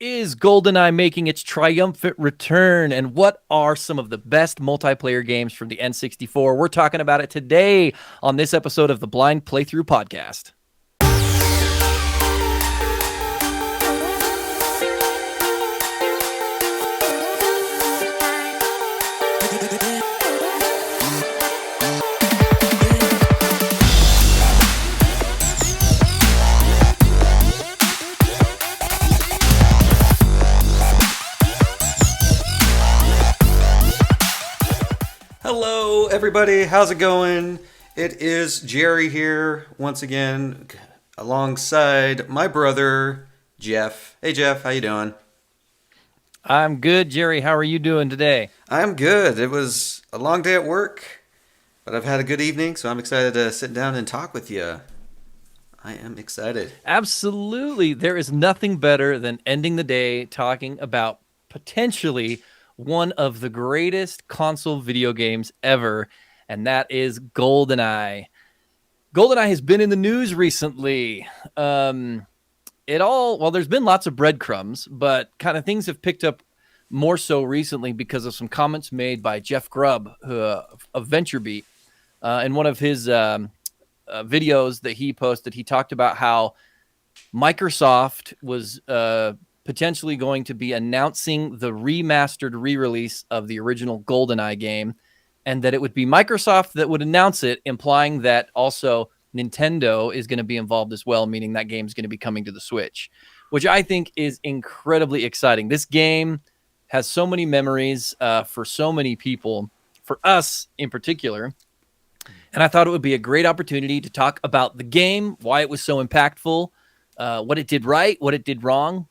is GoldenEye making its triumphant return? And what are some of the best multiplayer games from the N64? We're talking about it today on this episode of the Blind Playthrough Podcast. Hello, everybody. How's it going? It is Jerry here once again, alongside my brother Jeff. Hey, Jeff. How you doing? I'm good, Jerry. How are you doing today? I'm good. It was a long day at work, but I've had a good evening, so I'm excited to sit down and talk with you. I am excited. Absolutely. There is nothing better than ending the day talking about potentially one of the greatest console video games ever, and that is GoldenEye. GoldenEye has been in the news recently. There's been lots of breadcrumbs, but kind of things have picked up more so recently because of some comments made by Jeff Grubb of VentureBeat. In one of his videos that he posted, he talked about how Microsoft was potentially going to be announcing the remastered re-release of the original GoldenEye game, and that it would be Microsoft that would announce it, implying that also Nintendo is going to be involved as well, meaning that game's going to be coming to the Switch, which I think is incredibly exciting. This game has so many memories for so many people, for us in particular, and I thought it would be a great opportunity to talk about the game, why it was so impactful, what it did right, what it did wrong,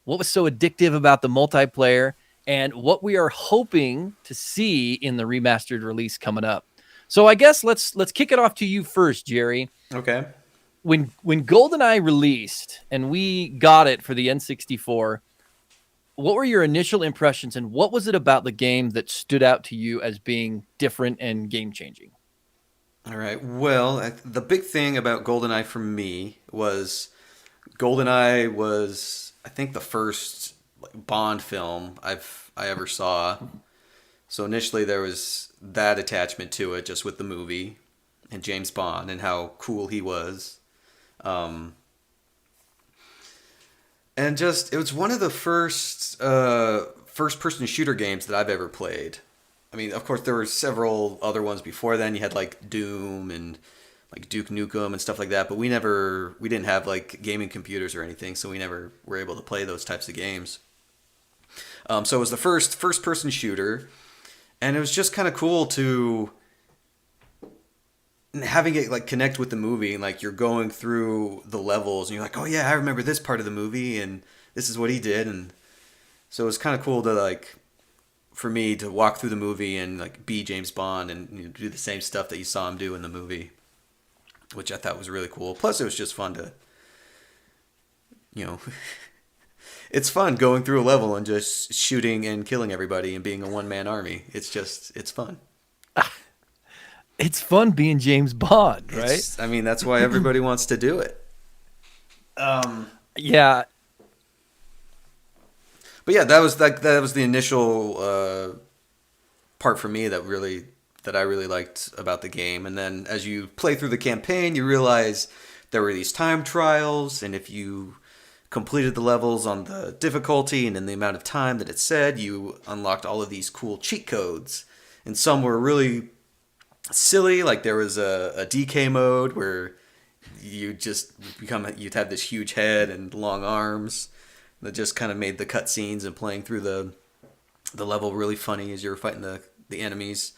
what was so addictive about the multiplayer, and what we are hoping to see in the remastered release coming up. So I guess let's kick it off to you first, Jerry. Okay. When GoldenEye released and we got it for the N64, what were your initial impressions, and what was it about the game that stood out to you as being different and game-changing? All right. Well, the big thing about GoldenEye for me was GoldenEye was, I think, the first Bond film I ever saw. So initially there was that attachment to it, just with the movie and James Bond and how cool he was. And just, it was one of the first first-person shooter games that I've ever played. I mean, of course, there were several other ones before then. You had like Doom and like Duke Nukem and stuff like that, but we didn't have like gaming computers or anything, so we never were able to play those types of games. So it was the first person shooter, and it was just kind of cool to having it like connect with the movie, and like you're going through the levels and you're like, oh yeah, I remember this part of the movie and this is what he did. And so it was kind of cool to like, for me to walk through the movie and like be James Bond and do the same stuff that you saw him do in the movie, which I thought was really cool. Plus it was just fun to, it's fun going through a level and just shooting and killing everybody and being a one-man army. It's fun. It's fun being James Bond, right? I mean, that's why everybody wants to do it. Yeah. But yeah, that was the initial part for me that I really liked about the game. And then as you play through the campaign, you realize there were these time trials, and if you completed the levels on the difficulty and in the amount of time that it said, you unlocked all of these cool cheat codes. And some were really silly, like there was a DK mode where you'd have this huge head and long arms that just kind of made the cutscenes and playing through the level really funny as you were fighting the enemies.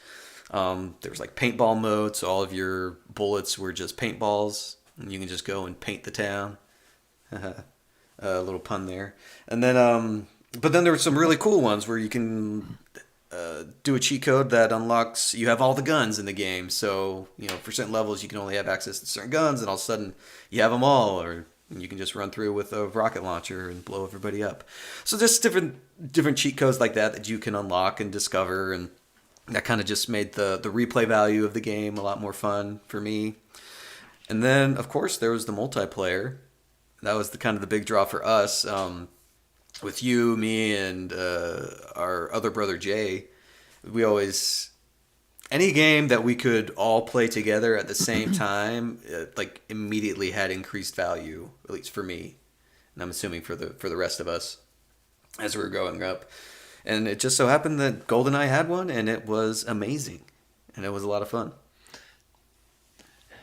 There was like paintball mode, so all of your bullets were just paintballs, and you can just go and paint the town. A little pun there. And then, but then there were some really cool ones where you can do a cheat code that unlocks, you have all the guns in the game. So, for certain levels you can only have access to certain guns, and all of a sudden you have them all, or you can just run through with a rocket launcher and blow everybody up. So just different cheat codes like that you can unlock and discover, and that kind of just made the replay value of the game a lot more fun for me. And then, of course, there was the multiplayer. That was the big draw for us. with you, me, and our other brother Jay, we always any game that we could all play together at the same time, like immediately had increased value, at least for me, and I'm assuming for the rest of us as we were growing up. And it just so happened that GoldenEye had one, and it was amazing, and it was a lot of fun.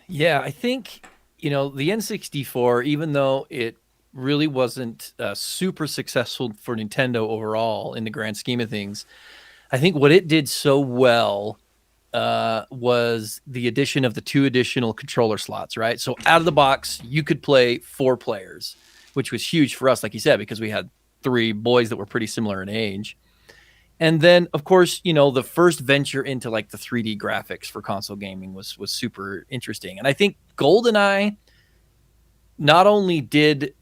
Yeah, I think, the N64, even though it really wasn't super successful for Nintendo overall in the grand scheme of things, I think what it did so well was the addition of the 2 additional controller slots, right? So out of the box, you could play 4 players, which was huge for us, like you said, because we had 3 boys that were pretty similar in age. And then, of course, the first venture into like the 3D graphics for console gaming was super interesting. And I think GoldenEye not only did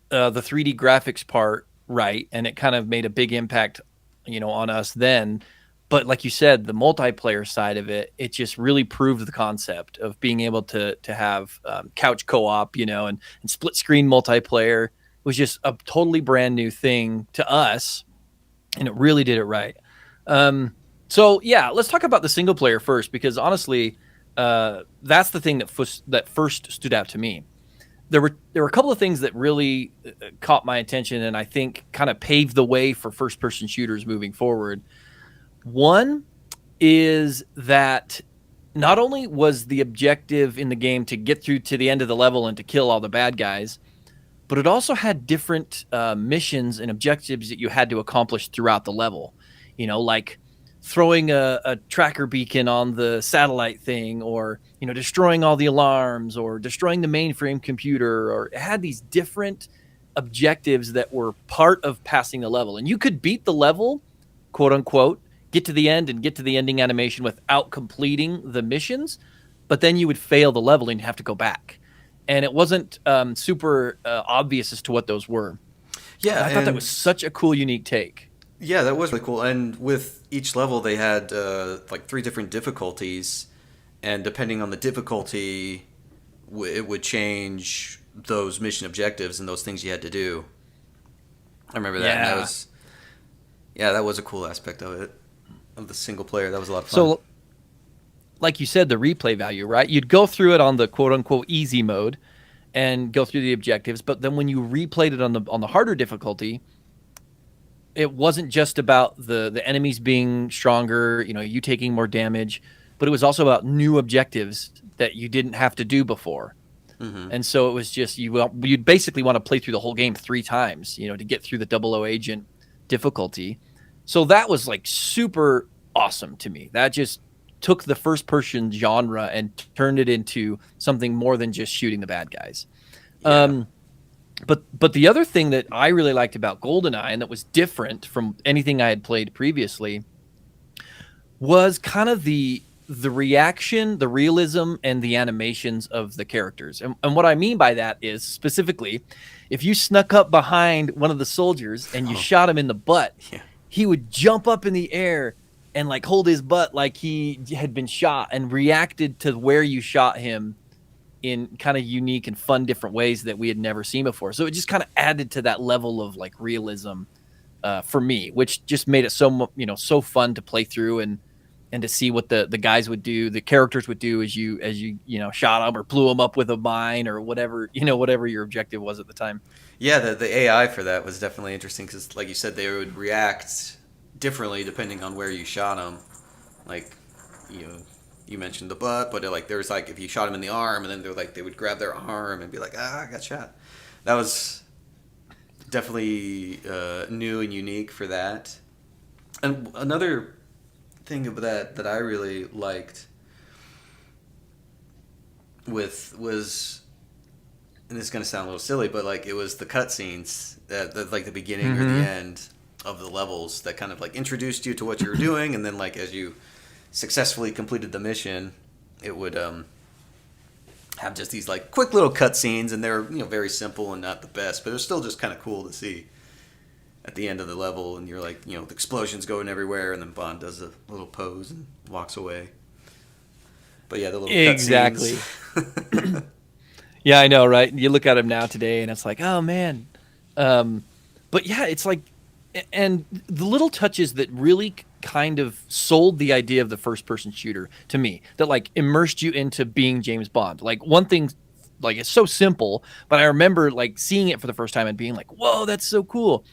the 3D graphics part right, and it kind of made a big impact, on us then. But like you said, the multiplayer side of it, it just really proved the concept of being able to have couch co-op, and split screen multiplayer was just a totally brand new thing to us, and it really did it right. So yeah, let's talk about the single player first, because honestly, that's the thing that first stood out to me. There were a couple of things that really caught my attention, and I think kind of paved the way for first person shooters moving forward. One is that not only was the objective in the game to get through to the end of the level and to kill all the bad guys, but it also had different missions and objectives that you had to accomplish throughout the level. Like throwing a tracker beacon on the satellite thing, or destroying all the alarms, or destroying the mainframe computer, or it had these different objectives that were part of passing the level. And you could beat the level, quote unquote, get to the end and get to the ending animation without completing the missions, but then you would fail the level and have to go back. And it wasn't super obvious as to what those were. Yeah, And I thought that was such a cool, unique take. yeah, that was really cool. And with each level, they had like 3 different difficulties, and depending on the difficulty, it would change those mission objectives and those things you had to do. I remember that. And that was a cool aspect of it, of the single player. That was a lot of fun. So, like you said, the replay value, right? You'd go through it on the quote unquote easy mode and go through the objectives, but then when you replayed it on the harder difficulty, it wasn't just about the enemies being stronger, you taking more damage, but it was also about new objectives that you didn't have to do before. Mm-hmm. And so it was just you'd basically want to play through the whole game 3 times, to get through the 00 agent difficulty. So that was like super awesome to me. That just took the first person genre and turned it into something more than just shooting the bad guys. Yeah. But the other thing that I really liked about GoldenEye, and that was different from anything I had played previously, was kind of the reaction, the realism, and the animations of the characters. And what I mean by that is, specifically, if you snuck up behind one of the soldiers and you shot him in the butt, he would jump up in the air and like hold his butt like he had been shot, and reacted to where you shot him in kind of unique and fun different ways that we had never seen before. So it just kind of added to that level of like realism for me, which just made it so fun to play through and to see what the guys would do, the characters would do as you shot them or blew them up with a mine or whatever, whatever your objective was at the time. Yeah, the AI for that was definitely interesting because, like you said, they would react differently depending on where you shot them. Like, you mentioned the butt, but there was like if you shot them in the arm, and then they would grab their arm and be like, I got shot. That was definitely new and unique for that. And another thing of that I really liked was, and it's gonna sound a little silly, but like it was the cutscenes at like the beginning or the end of the levels that kind of like introduced you to what you were doing, and then like as you successfully completed the mission, it would have just these like quick little cutscenes, and they're very simple and not the best, but it was still just kind of cool to see at the end of the level, and you're like the explosions going everywhere, and then Bond does a little pose and walks away. But yeah, the little exactly. Yeah, I know, right? You look at him now today, and it's like, oh man. But yeah, it's like And the little touches that really kind of sold the idea of the first person shooter to me, that like immersed you into being James Bond. Like one thing, like it's so simple, but I remember like seeing it for the first time and being like, whoa, that's so cool.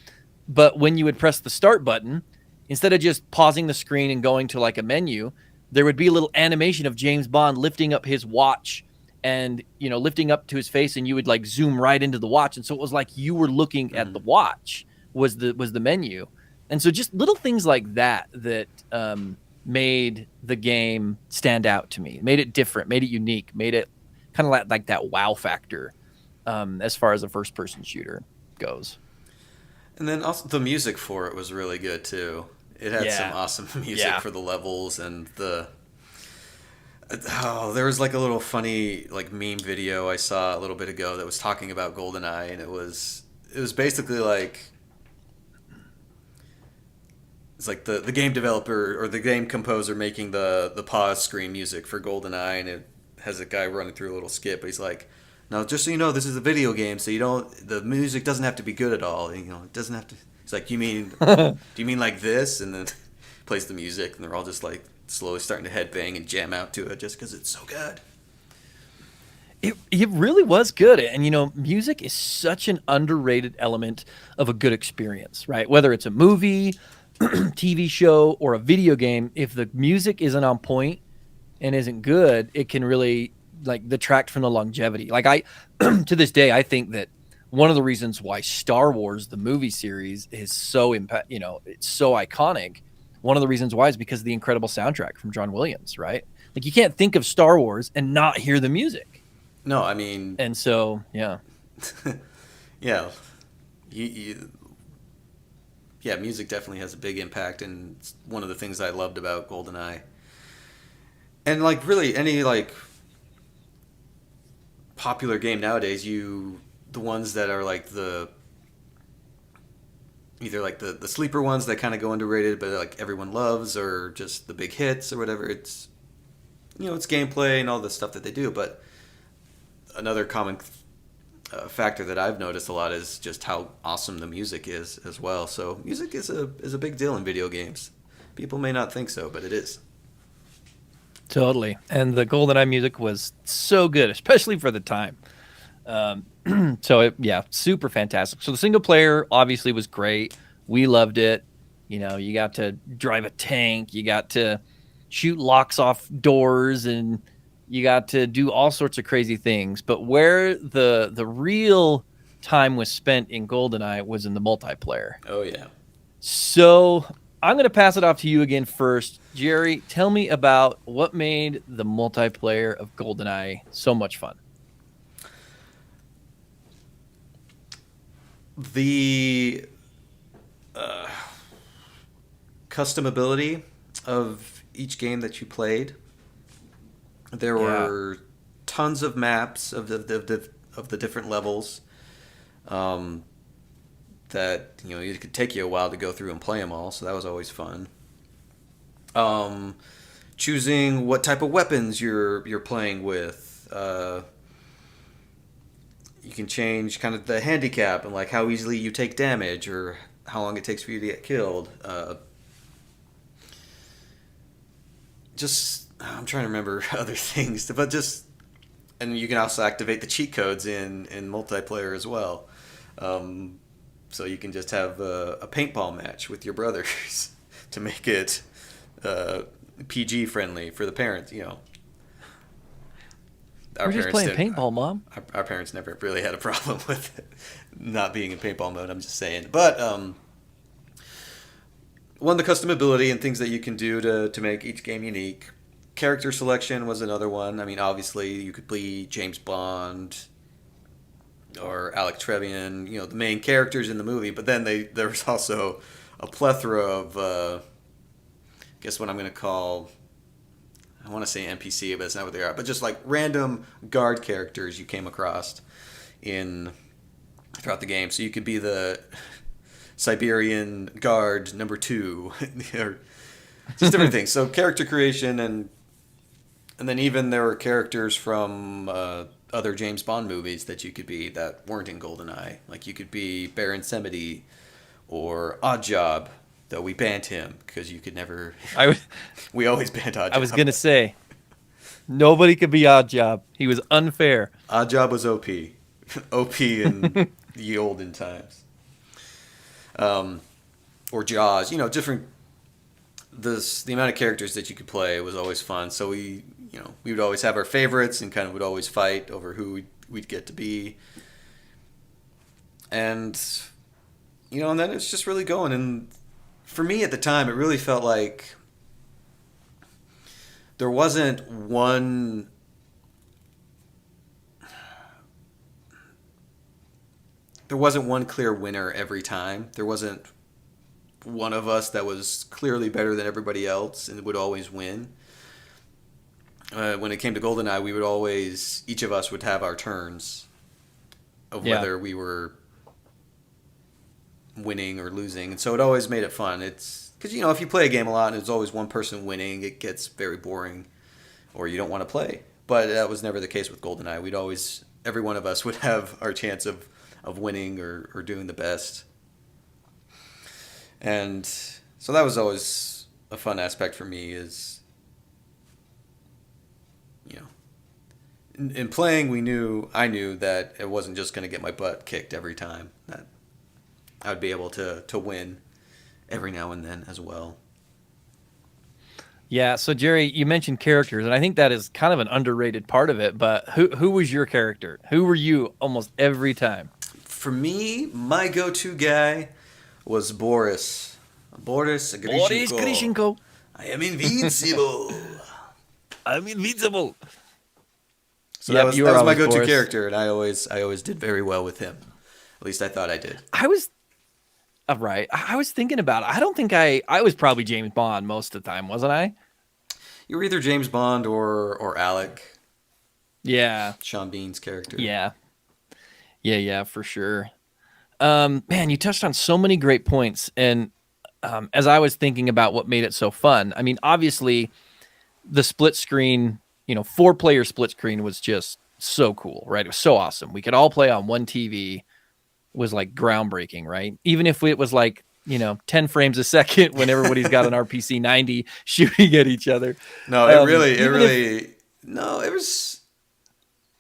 But when you would press the start button, instead of just pausing the screen and going to like a menu, there would be a little animation of James Bond lifting up his watch and, you know, lifting up to his face, and you would like zoom right into the watch. And so it was like you were looking at the watch, was the menu. And so just little things like that made the game stand out to me, made it different, made it unique, made it kind of like that wow factor as far as a first person shooter goes. And then also the music for it was really good too. It had some Yeah. awesome music Yeah. for the levels and the. Oh, there was like a little funny like meme video I saw a little bit ago that was talking about GoldenEye, and it was basically like it's like the game developer or the game composer making the pause screen music for GoldenEye, and it has a guy running through a little skit, but he's like, "Now, just so you know, this is a video game, so you don't the music doesn't have to be good at all. You know, it doesn't have to." He's like, "You mean, do you mean like this?" And then plays the music, and they're all just like slowly starting to headbang and jam out to it just because it's so good. It really was good. And, you know, music is such an underrated element of a good experience, right? Whether it's a movie, TV show, or a video game, if the music isn't on point and isn't good, it can really like detract from the longevity. Like I, to this day, I think that one of the reasons why Star Wars, the movie series, is so you know, it's so iconic. One of the reasons why is because of the incredible soundtrack from John Williams, right? Like you can't think of Star Wars and not hear the music. No, I mean, And so, yeah. yeah, you, yeah, music definitely has a big impact, and it's one of the things I loved about GoldenEye. And like really any like popular game nowadays, the ones that are like the either like the sleeper ones that kind of go underrated, but like everyone loves, or just the big hits or whatever. It's it's gameplay and all the stuff that they do, but another common factor that I've noticed a lot is just how awesome the music is as well. So music is a big deal in video games. People may not think so, but it is. Totally. And the GoldenEye music was so good, especially for the time. Um, yeah, super fantastic. So the single player obviously was great. We loved it. You know, you got to drive a tank, you got to shoot locks off doors, and you got to do all sorts of crazy things. But where the real time was spent in GoldenEye was in the multiplayer. Oh yeah. So I'm going to pass it off to you again first. Jerry, tell me about what made the multiplayer of GoldenEye so much fun. The customability of each game that you played. There were tons of maps of the different levels. That it could take you a while to go through and play them all, so that was always fun. Choosing what type of weapons you're playing with. You can change kind of the handicap and like how easily you take damage or how long it takes for you to get killed. I'm trying to remember other things, but and you can also activate the cheat codes in multiplayer as well. So you can just have a paintball match with your brothers to make it PG friendly for the parents. We're just playing paintball, Mom. Our parents never really had a problem with it not being in paintball mode. I'm just saying, but one, the customability and things that you can do to make each game unique. Character selection was another one. I mean, obviously you could be James Bond or Alec Trevian, the main characters in the movie. But then there was also a plethora of, guess what I'm going to call, I want to say NPC, but it's not what they are. But just like random guard characters you came across throughout the game. So you could be the Siberian guard number 2, or just different things. So character creation, and then even there were characters from other James Bond movies that you could be that weren't in GoldenEye. Like you could be Baron Samedi or Odd Job, though we banned him because you could never. I was We always banned Odd I was Job. gonna say nobody could be Odd Job. He was unfair. Odd Job was OP, OP in the olden times. Or Jaws, different. The amount of characters that you could play was always fun. So we would always have our favorites and kind of would always fight over who we'd get to be. And and then it's just really going. And for me at the time, it really felt like there wasn't one. There wasn't one clear winner every time. There wasn't one of us that was clearly better than everybody else and would always win. When it came to GoldenEye, each of us would have our turns of whether we were winning or losing. And so it always made it fun. It's because, if you play a game a lot and there's always one person winning, it gets very boring or you don't want to play. But that was never the case with GoldenEye. Every one of us would have our chance of winning or doing the best. And so that was always a fun aspect for me is, in playing, I knew that it wasn't just going to get my butt kicked every time, that I would be able to win every now and then as well. Yeah, so Jerry, you mentioned characters, and I think that is kind of an underrated part of it, but who was your character? Who were you almost every time? For me, my go-to guy was Boris. Boris Grishenko. I am invincible. I'm invincible. So that was my go-to Boris. Character, and I always did very well with him. At least I thought I did. I was thinking about it. I don't think I was probably James Bond most of the time, wasn't I? You were either James Bond or Alec. Yeah. Sean Bean's character. Yeah. Yeah, for sure. Man, you touched on so many great points. And as I was thinking about what made it so fun, I mean, obviously the split screen, 4-player split screen was just so cool, right? It was so awesome. We could all play on one TV. Was like groundbreaking, right? Even if it was like, 10 frames a second when everybody's got an RPC 90 shooting at each other. No, it was,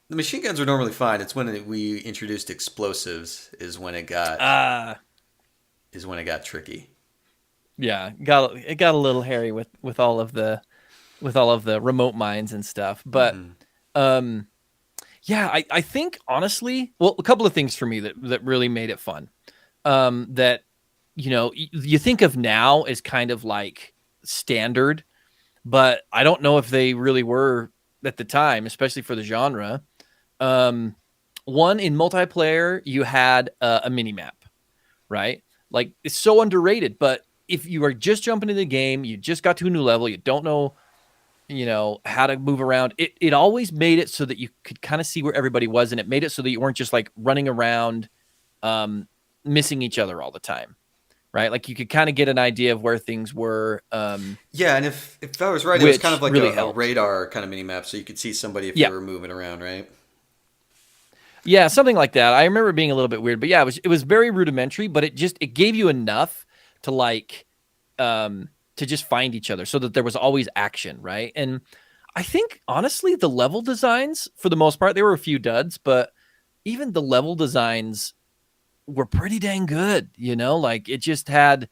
the machine guns were normally fine. It's when we introduced explosives is when it got tricky. Yeah, it got a little hairy with all of the remote mines and stuff. But yeah, I think honestly, well, a couple of things for me that really made it fun. That you think of now as kind of like standard, but I don't know if they really were at the time, especially for the genre. One, in multiplayer, you had a mini map, right? Like, it's so underrated, but if you are just jumping into the game, you just got to a new level, you don't know how to move around. It always made it so that you could kind of see where everybody was, and it made it so that you weren't just like running around, missing each other all the time, right? Like you could kind of get an idea of where things were. Yeah, and if I was right, it was kind of like really a radar kind of mini map, so you could see somebody if they were moving around, right? Yeah, something like that. I remember it being a little bit weird, but yeah, it was very rudimentary, but it gave you enough to like to just find each other so that there was always action, right? And I think honestly the level designs, for the most part, there were a few duds, but even the level designs were pretty dang good, like it just had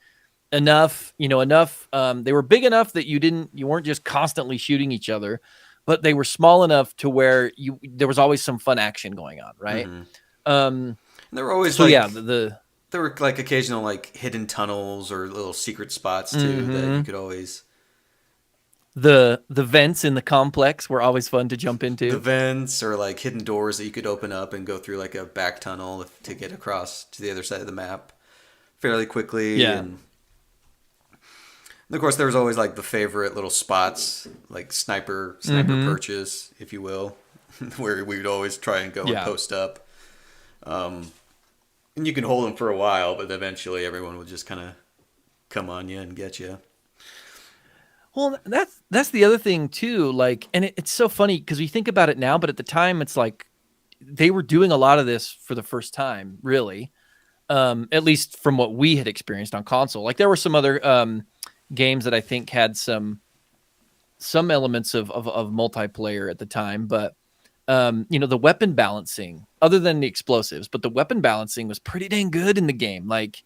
enough, they were big enough that you weren't just constantly shooting each other, but they were small enough to where there was always some fun action going on, right? Mm-hmm. There were always there were like occasional like hidden tunnels or little secret spots too that you could always. The vents in the complex were always fun to jump into. The vents or like hidden doors that you could open up and go through like a back tunnel to get across to the other side of the map fairly quickly. Yeah. And of course, there was always like the favorite little spots, like sniper perches, if you will, where we would always try and go and post up. And you can hold them for a while, but eventually everyone will just kind of come on you and get you. Well, that's the other thing too. Like, and it's so funny because we think about it now, but at the time it's like they were doing a lot of this for the first time, really. At least from what we had experienced on console. Like there were some other games that I think had some elements of multiplayer at the time, but the weapon balancing, other than the explosives, but the weapon balancing was pretty dang good in the game. Like,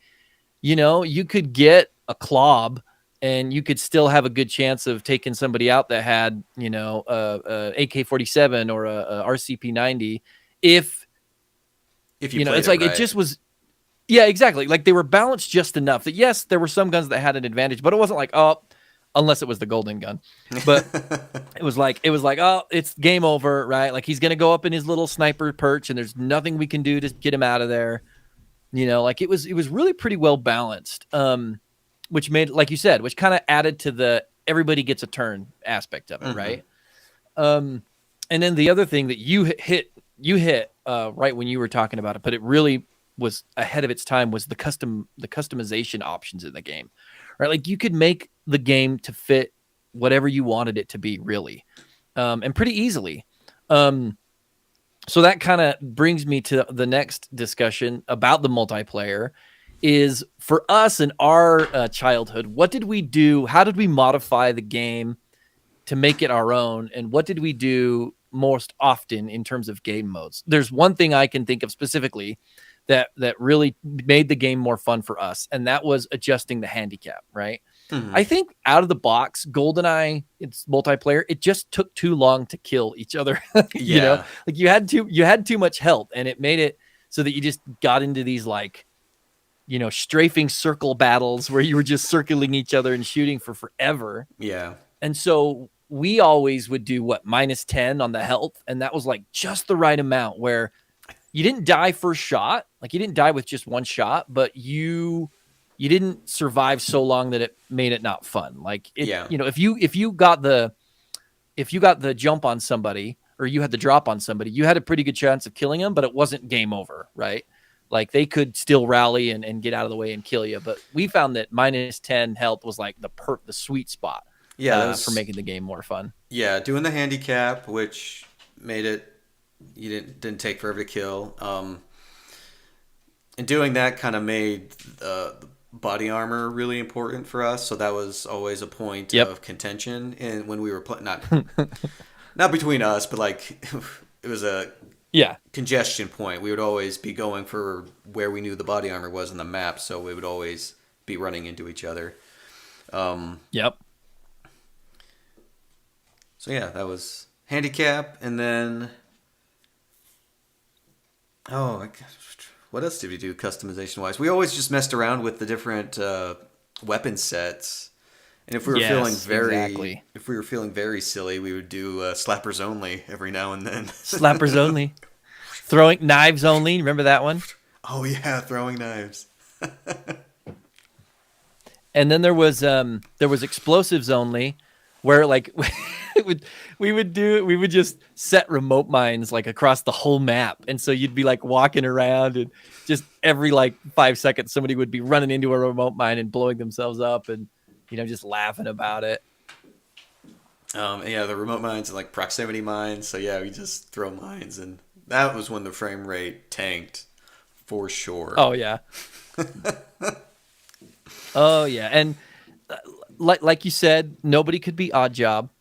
you could get a clob and you could still have a good chance of taking somebody out that had, a AK-47 or a RCP-90 if you played it's like right. it just was. Yeah, exactly. Like they were balanced just enough that yes, there were some guns that had an advantage, but it wasn't like, oh, unless it was the golden gun. But it was like, oh, it's game over, right? Like he's gonna go up in his little sniper perch, and there's nothing we can do to get him out of there. Like it was really pretty well balanced. Which made, like you said, which kind of added to the everybody gets a turn aspect of it, right? And then the other thing that you hit right when you were talking about it, but it really was ahead of its time, was the customization options in the game, right? Like you could make the game to fit whatever you wanted it to be, really, and pretty easily. So that kind of brings me to the next discussion about the multiplayer. Is for us in our childhood, what did we do? How did we modify the game to make it our own? And what did we do most often in terms of game modes? There's one thing I can think of specifically that really made the game more fun for us, and that was adjusting the handicap, right? I think out of the box, GoldenEye, its multiplayer, it just took too long to kill each other. Yeah. Like you had too much health, and it made it so that you just got into these like, strafing circle battles where you were just circling each other and shooting for forever. Yeah. And so we always would do -10 on the health, and that was like just the right amount where you didn't die first shot. Like you didn't die with just one shot, but you didn't survive so long that it made it not fun. Like it, Yeah. if you got the jump on somebody, or you had the drop on somebody, you had a pretty good chance of killing them, but it wasn't game over, right? Like they could still rally and get out of the way and kill you. But we found that -10 health was like the sweet spot, for making the game more fun. Yeah, doing the handicap, which made it, you didn't take forever to kill. And doing that kind of made the body armor really important for us. So that was always a point of contention. And when we were playing, not between us, but like it was a congestion point. We would always be going for where we knew the body armor was on the map. So we would always be running into each other. So yeah, that was handicap. And then, what else did we do customization wise? We always just messed around with the different weapon sets. And if we were feeling very silly, we would do slappers only every now and then. Slappers only. Throwing knives only. Remember that one? Oh yeah, throwing knives. And then there was explosives only, where like we would just set remote mines like across the whole map, and so you'd be like walking around, and just every like 5 seconds somebody would be running into a remote mine and blowing themselves up, and just laughing about it. The remote mines and like proximity mines. So yeah, we just throw mines, and that was when the frame rate tanked for sure. Oh yeah. Oh yeah, and like you said, nobody could be Odd Job,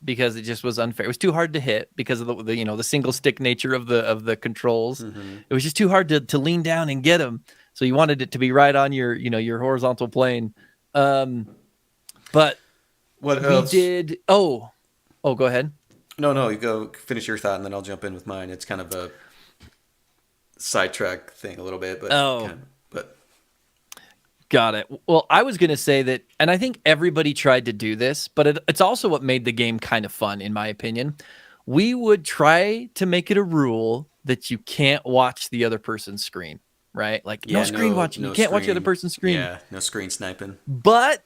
because it just was unfair. It was too hard to hit because of the single stick nature of the controls. It was just too hard to lean down and get them. So you wanted it to be right on your your horizontal plane. But what else? We did. Oh, go ahead. No, you go finish your thought, and then I'll jump in with mine. It's kind of a sidetrack thing a little bit, but got it. Well, I was going to say that, and I think everybody tried to do this, but it's also what made the game kind of fun, in my opinion. We would try to make it a rule that you can't watch the other person's screen, right? Like no screen watching. You can't watch the other person's screen. Yeah, no screen sniping. But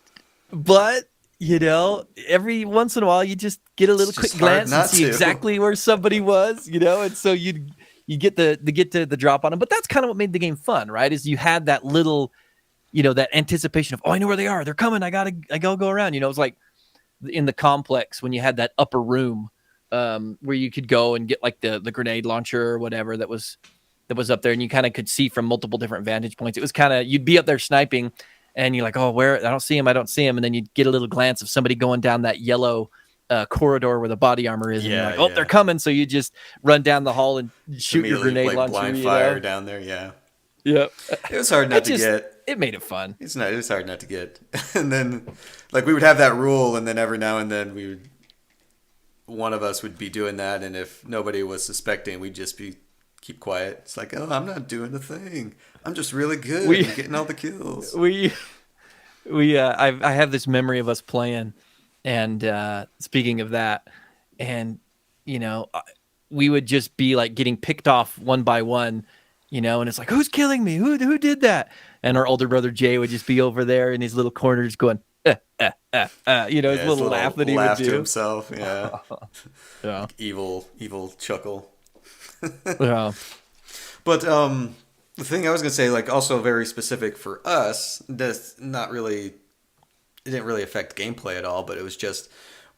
every once in a while you just get a little quick glance and see exactly where somebody was, and so you get the drop on them. But that's kind of what made the game fun, right? Is you had that little, that anticipation of, I know where they are. They're coming. I gotta go around. It was like in the complex when you had that upper room, where you could go and get like the grenade launcher or whatever that was that was up there, and you kind of could see from multiple different vantage points. It was kind of, you'd be up there sniping, and you're like, oh, where? I don't see him. And then you'd get a little glance of somebody going down that yellow corridor where the body armor is, and you're like, oh, they're coming. So you just run down the hall and shoot your grenade launcher. Blind fire down there, yeah. Yep. It was hard not to get. It made it fun. It was hard not to get. And then, like, we would have that rule, and then every now and then one of us would be doing that, and if nobody was suspecting, we'd just keep quiet. It's like, oh, I'm not doing a thing. I'm just really good at getting all the kills. I have this memory of us playing, and speaking of that, and we would just be like getting picked off one by one, and it's like, who's killing me? Who did that? And our older brother Jay would just be over there in his little corners going, his little laugh that he would do to himself, yeah. Yeah. Like evil chuckle. Yeah. But the thing I was gonna say, like, also very specific for us, it didn't really affect gameplay at all, but it was just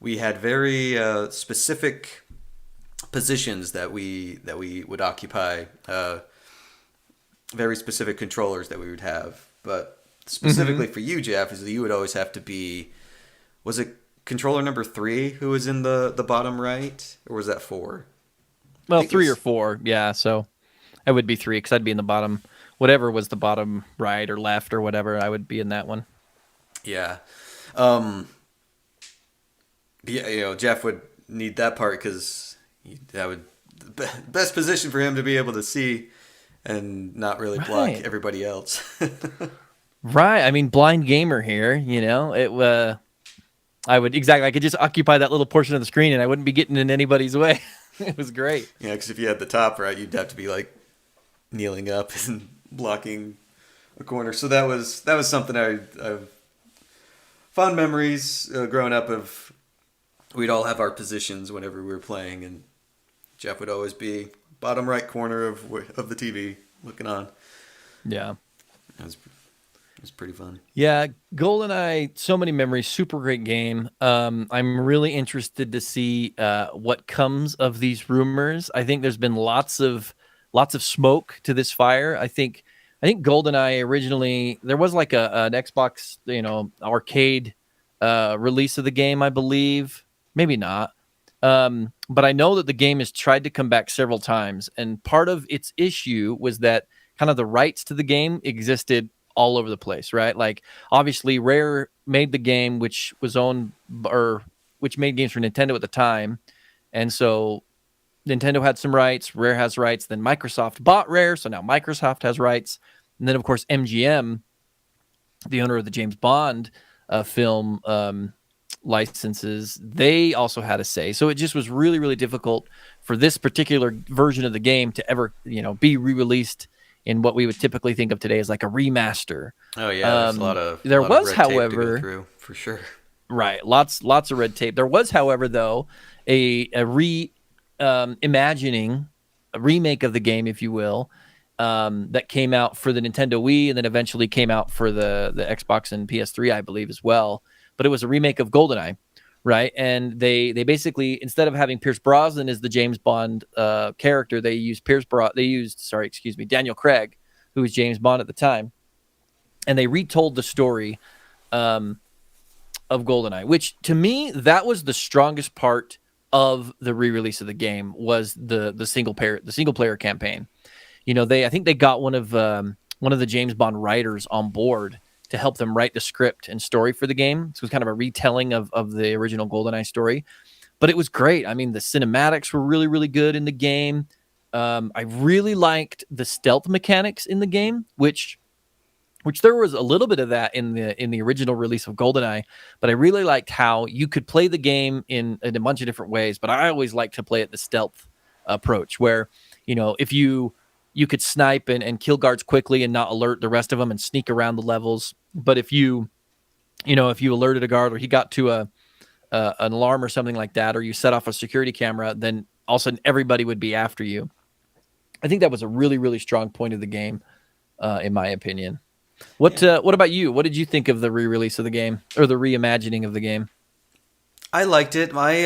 we had very specific positions that we would occupy, very specific controllers that we would have. But specifically for you, Jeff, is that you would always have to be, was it controller number 3 who was in the bottom right, or was that 4? Well, 3 or 4, yeah. So I would be 3 because I'd be in the bottom, whatever was the bottom right or left or whatever. I would be in that one. Yeah. Yeah, Jeff would need that part because that would best position for him to be able to see and not really block everybody else. Right. I mean, blind gamer here, I could just occupy that little portion of the screen and I wouldn't be getting in anybody's way. It was great. Yeah, because if you had the top right, you'd have to be like kneeling up and blocking a corner. So that was something I've fond memories growing up of. We'd all have our positions whenever we were playing, and Jeff would always be bottom right corner of the TV looking on. Yeah. It was pretty fun. Yeah, GoldenEye, so many memories, super great game. I'm really interested to see what comes of these rumors. I think there's been lots of smoke to this fire. I think GoldenEye originally, there was like an Xbox, arcade release of the game, I believe. Maybe not. But I know that the game has tried to come back several times, and part of its issue was that kind of the rights to the game existed all over the place, right? Like, obviously, Rare made the game, which was owned, or which made games for Nintendo at the time, and so Nintendo had some rights, Rare has rights, then Microsoft bought Rare, so now Microsoft has rights, and then, of course, MGM, the owner of the James Bond film licenses, they also had a say. So it just was really, really difficult for this particular version of the game to ever, be re-released in what we would typically think of today as like a remaster. Oh yeah, there's a lot of there lot was, of red tape however, to go through, for sure. Right, lots of red tape. There was, however, though, a imagining, a remake of the game, if you will, that came out for the Nintendo Wii and then eventually came out for the Xbox and PS3, I believe, as well. But it was a remake of GoldenEye, right? And they basically, instead of having Pierce Brosnan as the James Bond character, they used Daniel Craig, who was James Bond at the time, and they retold the story of GoldenEye, which to me, that was the strongest part of the re-release of the game, was the single player campaign. I think they got one of the James Bond writers on board to help them write the script and story for the game. So it was kind of a retelling of the original GoldenEye story, but it was great. I mean, the cinematics were really, really good in the game. I really liked the stealth mechanics in the game, which there was a little bit of that in the original release of GoldenEye, but I really liked how you could play the game in a bunch of different ways. But I always liked to play it the stealth approach, where, if you could snipe and kill guards quickly and not alert the rest of them and sneak around the levels. But if you alerted a guard, or he got to an alarm or something like that, or you set off a security camera, then all of a sudden everybody would be after you. I think that was a really, really strong point of the game, in my opinion. What about you? What did you think of the re-release of the game, or the reimagining of the game? I liked it. I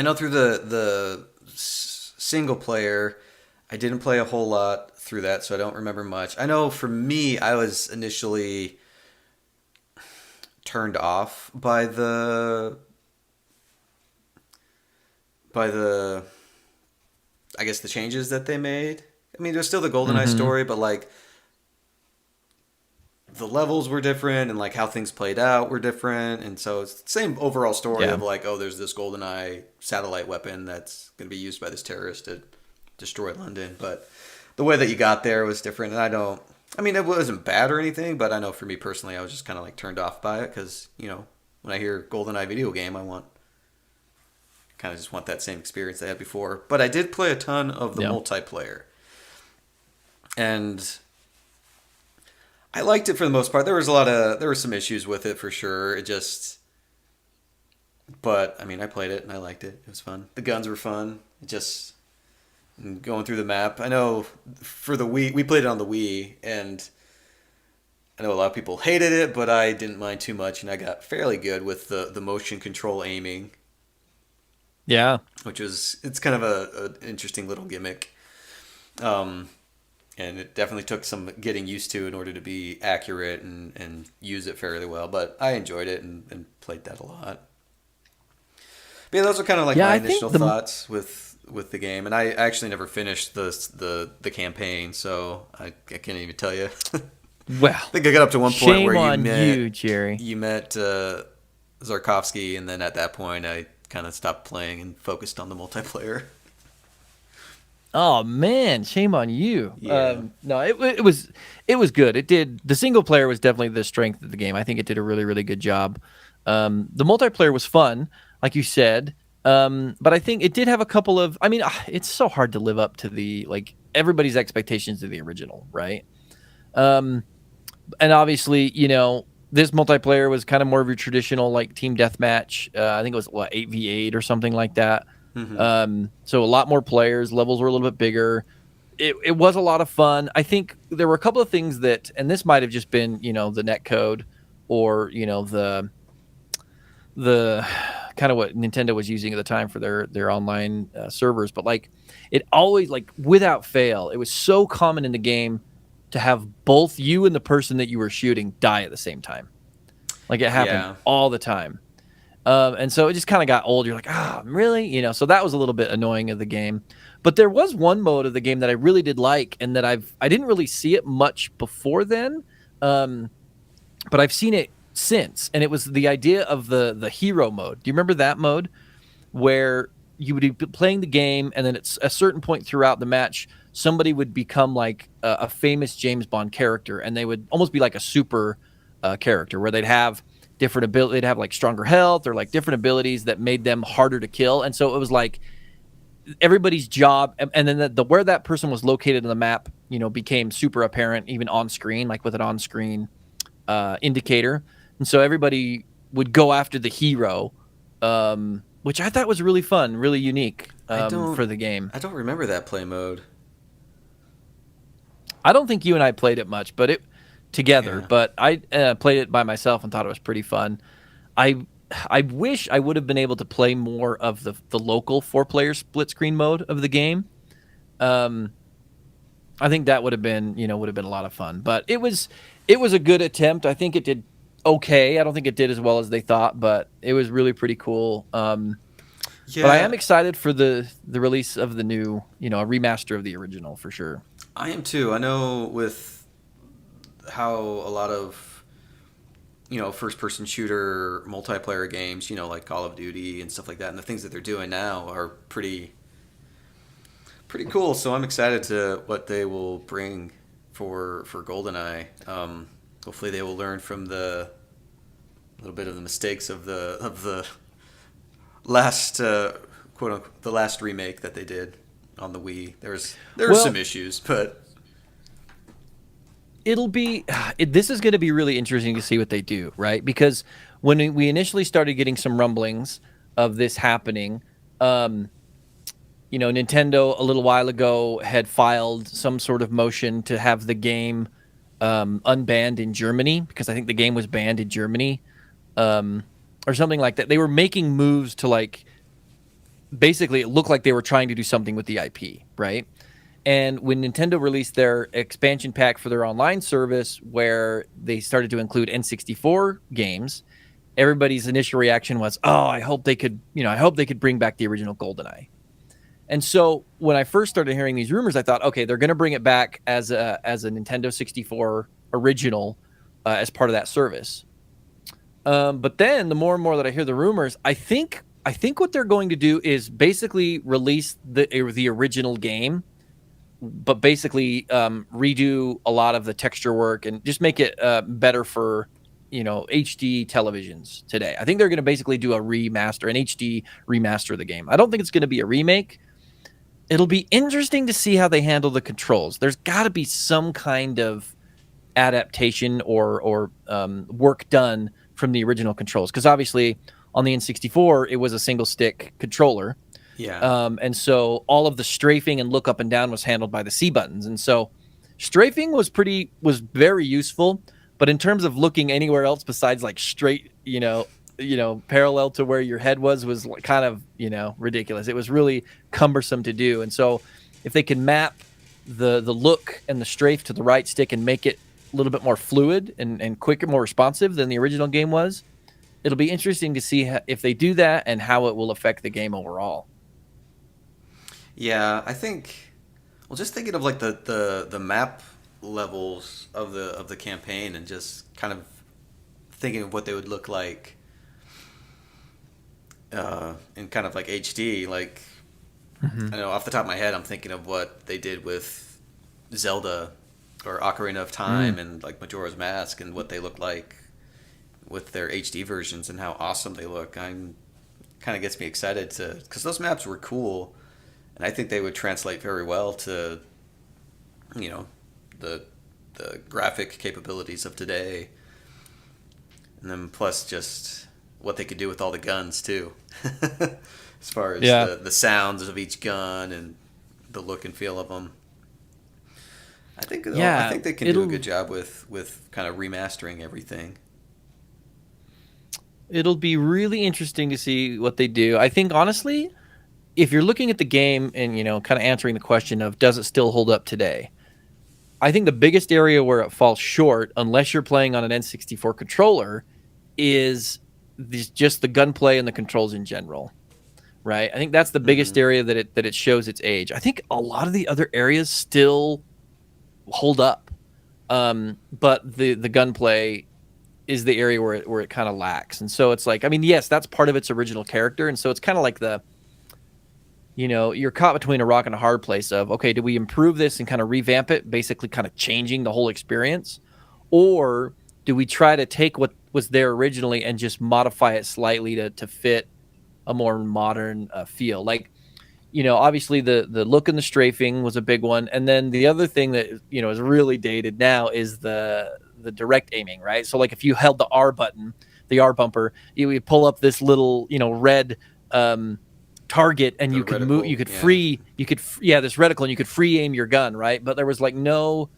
know through the single player, I didn't play a whole lot through that, so I don't remember much. I know for me, I was initially turned off by the I guess the changes that they made. I mean, there's still the GoldenEye Mm-hmm. story, but like the levels were different and like how things played out were different, and so it's the same overall story Yeah. of like, oh, there's this GoldenEye satellite weapon that's going to be used by this terrorist to destroy London, but the way that you got there was different, and I mean, it wasn't bad or anything, but I know for me personally, I was just kind of like turned off by it because when I hear GoldenEye video game, kind of just want that same experience I had before. But I did play a ton of the Yeah. multiplayer, and I liked it for the most part. There were some issues with it for sure. But I mean, I played it and I liked it. It was fun. The guns were fun. Going through the map. I know for the Wii, we played it on the Wii, and I know a lot of people hated it, but I didn't mind too much, and I got fairly good with the motion control aiming, Yeah. it's kind of an interesting little gimmick. Um, and it definitely took some getting used to in order to be accurate and use it fairly well. But I enjoyed it and played that a lot. But yeah, those are kind of like Yeah, my I think initial the thoughts with the game, and I actually never finished the campaign, so I can't even tell you. I well, think I got up to one point where shame on you, Jerry. you met Zarkovsky, and then at that point I kind of stopped playing and focused on the multiplayer. Oh man, shame on you. Yeah. No, it was good. It did. The single player was definitely the strength of the game. I think it did a really really good job. The multiplayer was fun, like you said. But I think it did have a couple of. I mean, it's so hard to live up to the like everybody's expectations of the original, right? Um, and obviously, this multiplayer was kind of more of your traditional like team deathmatch. I think it was what 8v8 or something like that. Hmm. So a lot more players, levels were a little bit bigger. It was a lot of fun. I think there were a couple of things that, and this might have just been the net code, or the kind of what Nintendo was using at the time for their online servers. But like it always like without fail, it was so common in the game to have both you and the person that you were shooting die at the same time. Like it happened Yeah. all the time. And so it just kind of got old. You're like, really? So that was a little bit annoying of the game. But there was one mode of the game that I really did like, and that I didn't really see it much before then, um, but I've seen it since, and it was the idea of the hero mode. Do you remember that mode where you would be playing the game, and then at a certain point throughout the match, somebody would become like a famous James Bond character, and they would almost be like a super character where they'd have different ability, they'd have like stronger health or like different abilities that made them harder to kill. And so it was like everybody's job, and then the where that person was located on the map, became super apparent even on screen, like with an on screen indicator. And so everybody would go after the hero, which I thought was really fun, really unique I don't for the game. I don't remember that play mode. I don't think you and I played it much, but it together. Yeah. But I played it by myself and thought it was pretty fun. I I wish I would have been able to play more of the local 4-player split screen mode of the game. Um, I think that would have been a lot of fun. But it was a good attempt. I think it did okay. I don't think it did as well as they thought, but it was really pretty cool. But I Yeah, am excited for the release of the new, a remaster of the original for sure. I am too. I know with how a lot of first person shooter multiplayer games, like Call of Duty and stuff like that, and the things that they're doing now are pretty cool. So I'm excited to what they will bring for GoldenEye. Hopefully they will learn from the little bit of the mistakes of the last quote unquote the last remake that they did on the Wii. There were some Well, issues, but it'll be this is going to be really interesting to see what they do, right? Because when we initially started getting some rumblings of this happening, um, Nintendo a little while ago had filed some sort of motion to have the game unbanned in Germany, because I think the game was banned in Germany, or something like that. They were making moves to like basically it looked like they were trying to do something with the IP, right? And when Nintendo released their expansion pack for their online service, where they started to include N64 games, everybody's initial reaction was, "Oh, I hope they could, I hope they could bring back the original GoldenEye." And so when I first started hearing these rumors, I thought, okay, they're going to bring it back as a Nintendo 64 original as part of that service. But then the more and more that I hear the rumors, I think what they're going to do is basically release the original game, but basically redo a lot of the texture work and just make it better for HD televisions today. I think they're going to basically do a remaster, an HD remaster of the game. I don't think it's going to be a remake. It'll be interesting to see how they handle the controls. There's got to be some kind of adaptation or work done from the original controls, because obviously on the N64 it was a single stick controller. Yeah. And so all of the strafing and look up and down was handled by the C buttons. And so strafing was very useful, but in terms of looking anywhere else besides like straight, parallel to where your head was like kind of, ridiculous. It was really cumbersome to do. And so if they can map the look and the strafe to the right stick and make it a little bit more fluid and quicker, more responsive than the original game was, it'll be interesting to see if they do that and how it will affect the game overall. Yeah, I think. Well, just thinking of like the map levels of the campaign, and just kind of thinking of what they would look like in kind of like HD. Like, I know off the top of my head, I'm thinking of what they did with Zelda or Ocarina of Time and like Majora's Mask, and what they look like with their HD versions and how awesome they look. Kind of gets me excited because those maps were cool. And I think they would translate very well to, the graphic capabilities of today. And then plus just what they could do with all the guns too. As far as the sounds of each gun and the look and feel of them. I think they can do a good job with kind of remastering everything. It'll be really interesting to see what they do. I think honestly, if you're looking at the game and, kind of answering the question of does it still hold up today, I think the biggest area where it falls short, unless you're playing on an N64 controller, is just the gunplay and the controls in general, right? I think that's the biggest area that it shows its age. I think a lot of the other areas still hold up, but the gunplay is the area where it kind of lacks. And so it's like, I mean, yes, that's part of its original character, and so it's kind of like you're caught between a rock and a hard place of, okay, do we improve this and kind of revamp it, basically kind of changing the whole experience? Or do we try to take what was there originally and just modify it slightly to fit a more modern feel? Like, obviously the look and the strafing was a big one. And then the other thing that, is really dated now is the direct aiming, right? So like if you held the R button, the R bumper, you would pull up this little, red target, and you could move, this reticle, and you could free aim your gun, right? But there was like no,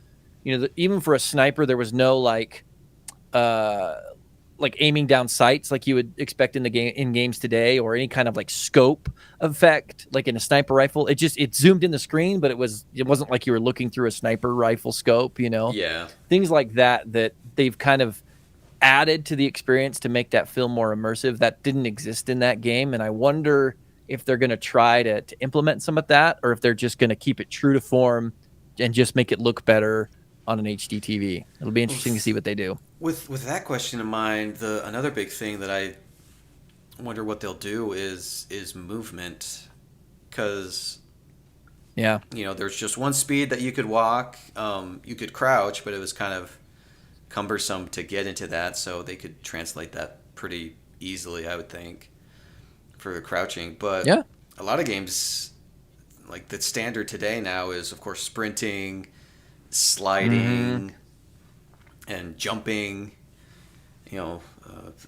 even for a sniper, there was no like aiming down sights like you would expect in games today, or any kind of like scope effect like in a sniper rifle. It zoomed in the screen, but it wasn't like you were looking through a sniper rifle scope, Yeah. Things like that they've kind of added to the experience to make that feel more immersive, that didn't exist in that game. And I wonder if they're going to try to implement some of that, or if they're just going to keep it true to form and just make it look better on an HD TV. It'll be interesting to see what they do. With that question in mind, another big thing that I wonder what they'll do is movement, because there's just one speed that you could walk. You could crouch, but it was kind of cumbersome to get into that, so they could translate that pretty easily, I would think, for the crouching. But a lot of games, like the standard today now, is of course sprinting, sliding, and jumping,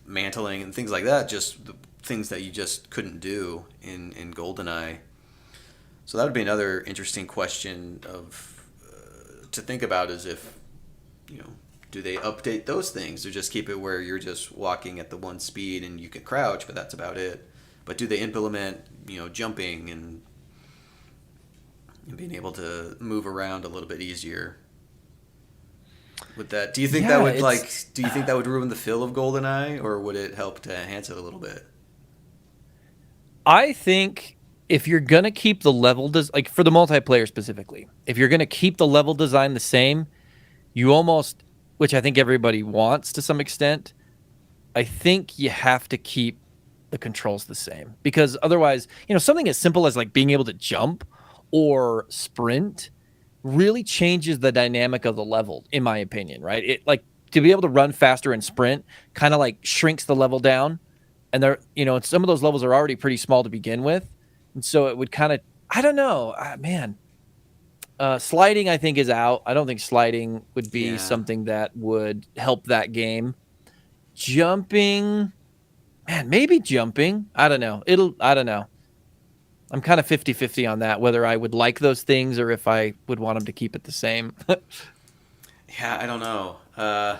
mantling and things like that. Just the things that you just couldn't do in GoldenEye. So that would be another interesting question of to think about, is if do they update those things, or just keep it where you're just walking at the one speed and you can crouch, but that's about it? But do they implement, jumping and and being able to move around a little bit easier. With that, do you think that Yeah, would it's like? Do you think that would ruin the feel of GoldenEye, or would it help to enhance it a little bit? I think if you're gonna keep the level like for the multiplayer specifically, if you're gonna keep the level design the same, you almost, which I think everybody wants to some extent, I think you have to keep the controls the same because otherwise, something as simple as like being able to jump or sprint really changes the dynamic of the level, in my opinion, right? It like to be able to run faster and sprint kind of like shrinks the level down. And they're, some of those levels are already pretty small to begin with. And so it would kind of, I don't know, man. Sliding, I think, is out. I don't think sliding would be Yeah, something that would help that game. Jumping, man, maybe jumping. I don't know. I don't know. I'm kind of 50-50 on that, whether I would like those things or if I would want them to keep it the same. yeah, I don't know. I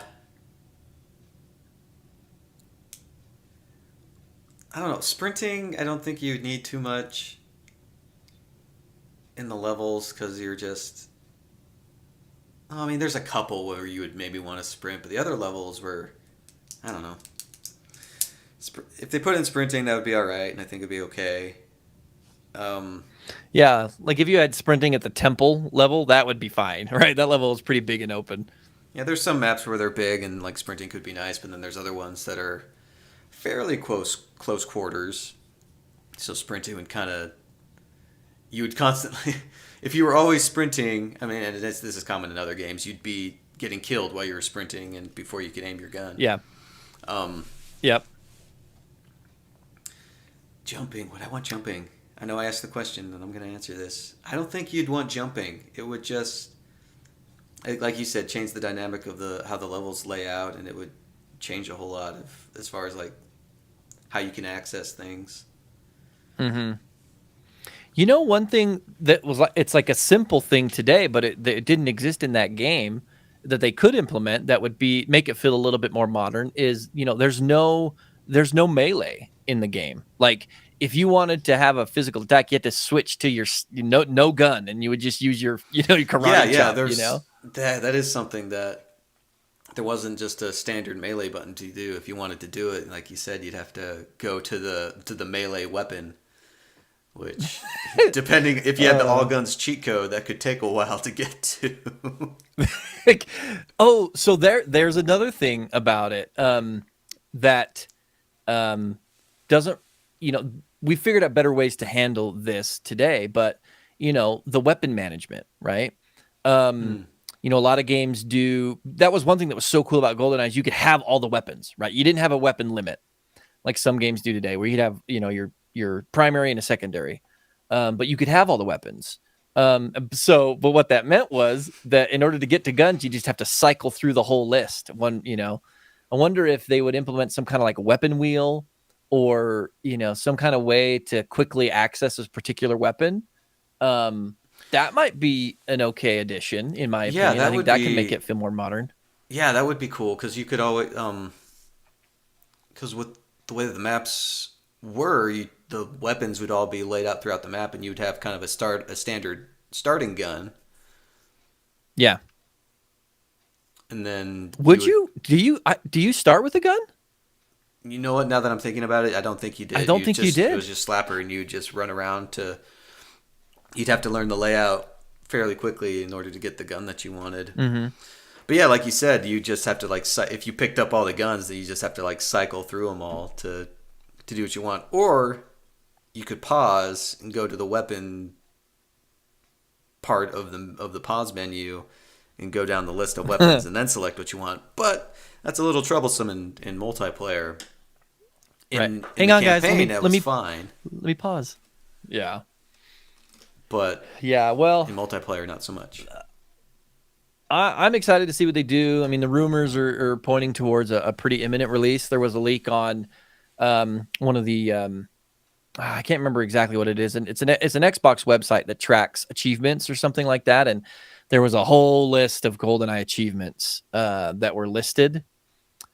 don't know. Sprinting, I don't think you need too much in the levels because you're just. I mean, there's a couple where you would maybe want to sprint, but the other levels were, I don't know. If they put in sprinting, that would be all right, and I think it'd be okay. Um, Yeah, like if you had sprinting at the temple level, that would be fine, right? That level is pretty big and open. yeah, there's some maps where they're big and like sprinting could be nice, but then there's other ones that are fairly close quarters. So sprinting would kind of you would constantly if you were always sprinting. I mean, and this is common in other games. You'd be getting killed while you were sprinting and before you could aim your gun. Yeah. Um, Yep. Jumping. Would I want jumping? I know I asked the question, and I'm going to answer this. I don't think you'd want jumping. It would just, like you said, change the dynamic of the how the levels lay out, and it would change a whole lot of as far as like how you can access things. Mm-hmm. One thing that was like it's like a simple thing today, but it didn't exist in that game that they could implement that would be make it feel a little bit more modern is, there's no melee in the game. Like if you wanted to have a physical attack, you had to switch to your no gun and you would just use your your Yeah, karate yeah. chop. There's that is something that there wasn't just a standard melee button to do. If you wanted to do it, like you said, you'd have to go to the melee weapon. Which, depending if you had the all guns cheat code, that could take a while to get to. Oh, so there's another thing about it that doesn't, we figured out better ways to handle this today, but the weapon management, right? Hmm. A lot of games do. That was one thing that was so cool about GoldenEye is you could have all the weapons, right? You didn't have a weapon limit like some games do today, where you'd have your primary and a secondary, but you could have all the weapons. But what that meant was that in order to get to guns, you just have to cycle through the whole list. I wonder if they would implement some kind of like weapon wheel or some kind of way to quickly access this particular weapon. That might be an okay addition, in my Yeah, opinion. I that think would that can make be. it feel more modern. Yeah, that would be cool because you could always because with the way that the maps were, the weapons would all be laid out throughout the map, and you'd have kind of a standard starting gun, Yeah. and then you Would would. you do you start with a gun? You know what? Now that I'm thinking about it, I don't think you I did. don't think you It did. was just slapper, and you just run around to. You'd have to learn the layout fairly quickly in order to get the gun that you wanted. Mm-hmm. But yeah, like you said, you just have to like if you picked up all the guns, then you just have to like cycle through them all to do what you want, or you could pause and go to the weapon part of the pause menu and go down the list of weapons and then select what you want. But that's a little troublesome in multiplayer. Right. In Hang the on, guys. campaign, that was fine, Let me pause. Yeah. but Yeah. Well, in multiplayer, not so much. I'm excited to see what they do. I mean, the rumors are pointing towards a pretty imminent release. There was a leak on one of the I can't remember exactly what it is, and it's an Xbox website that tracks achievements or something like that. And there was a whole list of GoldenEye achievements that were listed.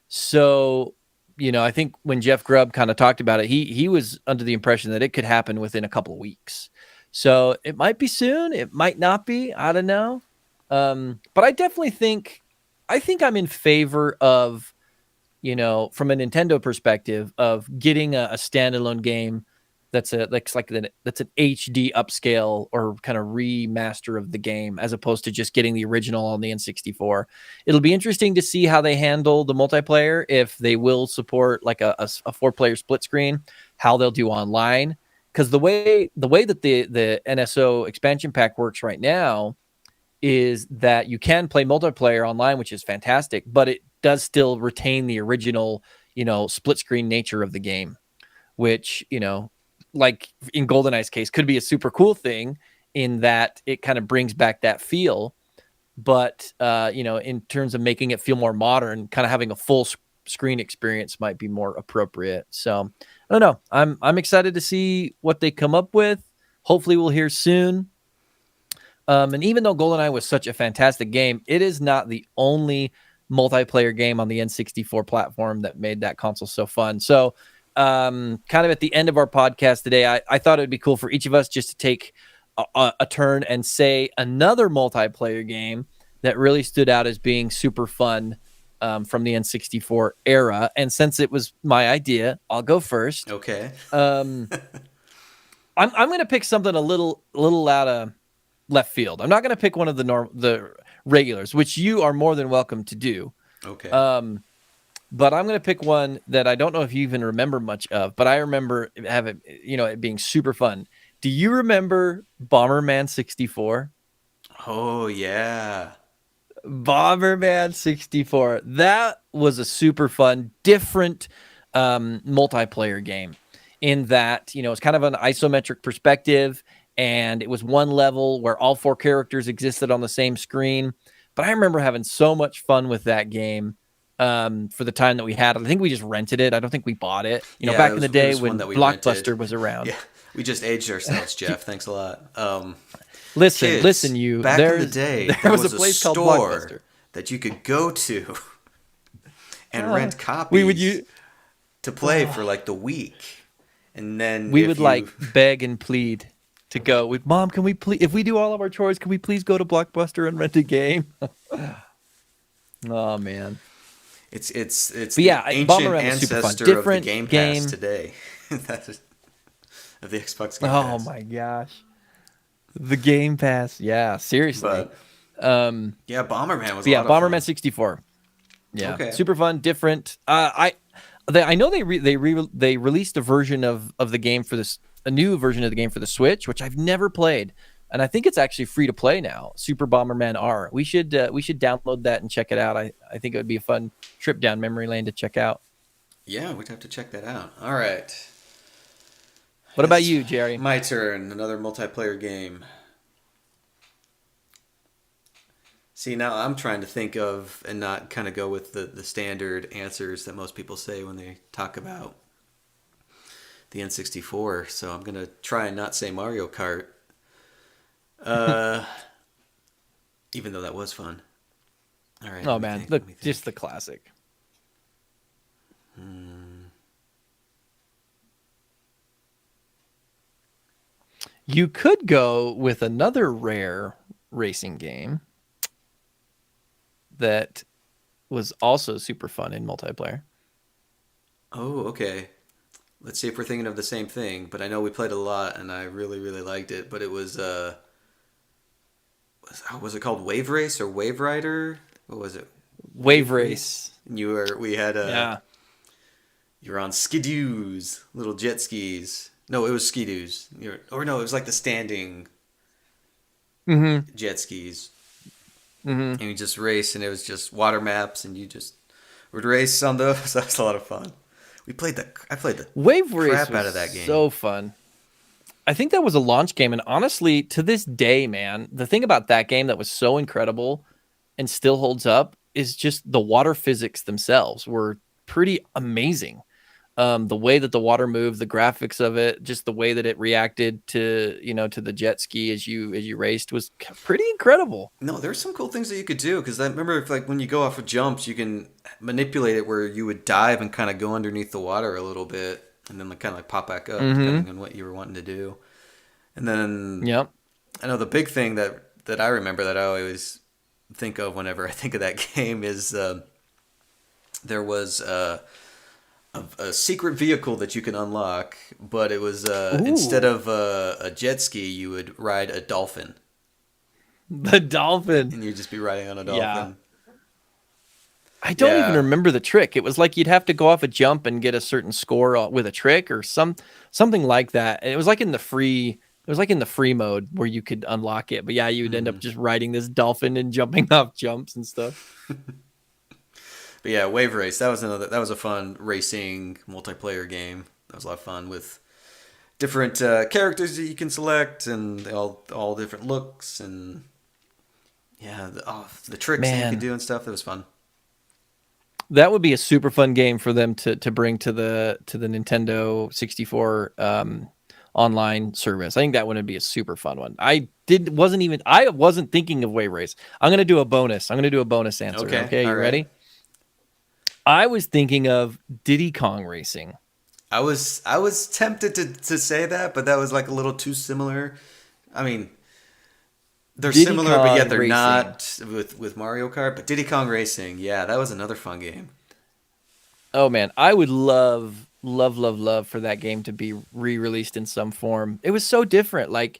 So, I think when Jeff Grubb kind of talked about it, he was under the impression that it could happen within a couple of weeks. So it might be soon. It might not be. I don't know. But I definitely think, I'm in favor of, from a Nintendo perspective, of getting a standalone game that's an HD upscale or kind of remaster of the game, as opposed to just getting the original on the N64. It'll be interesting to see how they handle the multiplayer, if they will support like a 4-player split screen, how they'll do online. Because the way that the NSO expansion pack works right now is that you can play multiplayer online, which is fantastic, but it does still retain the original, split screen nature of the game, which, like in GoldenEye's case, could be a super cool thing in that it kind of brings back that feel. But, in terms of making it feel more modern, kind of having a full screen experience might be more appropriate. So I don't know. I'm excited to see what they come up with. Hopefully we'll hear soon. And even though GoldenEye was such a fantastic game, it is not the only multiplayer game on the N64 platform that made that console so fun. So, kind of at the end of our podcast today, I thought it would be cool for each of us just to take a turn and say another multiplayer game that really stood out as being super fun from the N64 era. And since it was my idea, I'll go first. Okay. I'm going to pick something a little out of left field. I'm not going to pick one of the regulars, which you are more than welcome to do. Okay. But I'm going to pick one that I don't know if you even remember much of, but I remember it being super fun. Do you remember Bomberman 64? Oh yeah. Bomberman 64. That was a super fun, different multiplayer game in that, it's kind of an isometric perspective, and it was one level where all 4 characters existed on the same screen. But I remember having so much fun with that game for the time that we had it. I think we just rented it. I don't think we bought it. Back in the day when Blockbuster was around. Yeah, we just aged ourselves, Jeff. Thanks a lot. Listen, you. Back in the day, there was a place called Blockbuster that you could go to and rent copies to play for like the week, and then we would beg and plead to go with Mom. Can we please, if we do all of our chores, can we please go to Blockbuster and rent a game? Oh man, it's the ancient ancestor of the Game Pass today. That is, of the Xbox Game Pass. Oh my gosh, the Game Pass. Yeah, seriously. But, Bomberman was. Yeah, Bomberman 64. Yeah, okay. Super fun, different. I know they released a version of the game for this. A new version of the game for the Switch, which I've never played, and I think it's actually free to play now. Super Bomberman R. We should download that and check it out. I think it would be a fun trip down memory lane to check out. Yeah, we'd have to check that out. All right. What about you, Jerry? My turn. Another multiplayer game. See, now I'm trying to think of and not kind of go with the standard answers that most people say when they talk about the N64, so I'm gonna try and not say Mario Kart, even though that was fun. All right. Oh man, just the classic. You could go with another rare racing game that was also super fun in multiplayer. Oh, okay. Let's see if we're thinking of the same thing, but I know we played a lot, and I really, really liked it. But it was was it called Wave Race or Wave Rider? What was it? Wave Race. And you were on skidoos, little jet skis. No, it was skidoos. It was like the standing jet skis. Mm-hmm. And you just race, and it was just water maps, and you just would race on those. That was a lot of fun. I played the Wave Race crap out of that game. So fun. I think that was a launch game, and honestly, to this day, man, the thing about that game that was so incredible and still holds up is just the water physics themselves were pretty amazing. The way that the water moved, the graphics of it, just the way that it reacted to the jet ski as you raced was pretty incredible. No, there's some cool things that you could do, because I remember when you go off of jumps, you can manipulate it where you would dive and kind of go underneath the water a little bit, and then kind of pop back up, depending on what you were wanting to do. And then Yep. I know the big thing that I remember that I always think of whenever I think of that game is there was a secret vehicle that you can unlock, but it was instead Ooh, of a jet ski, you would ride a dolphin, the dolphin. and you'd just be riding on a Yeah. dolphin. I don't even Yeah. remember the trick. It was like you'd have to go off a jump and get a certain score with a trick or something like that. And it was like in the free it was like in the free mode where you could unlock it. But yeah, you would end up Hmm. just riding this dolphin and jumping off jumps and stuff. But yeah, Wave Race. That was a fun racing multiplayer game. That was a lot of fun with different characters that you can select and all different looks and yeah, the tricks that you could Man, do and stuff. It was fun. that would be a super fun game for them to bring to the Nintendo 64 online service. I think that one would be a super fun one. I wasn't thinking of Wave Race. I'm gonna do a bonus. I'm gonna do a bonus answer. Okay, Okay, all you right. ready? I was thinking of Diddy Kong Racing. I was tempted to say that, but that was like a little too similar. I mean, they're Diddy similar, but yet Kong they're Racing. not with Mario Kart. But Diddy Kong Racing, yeah, that was another fun game. Oh man, I would love for that game to be re-released in some form. It was so different. Like,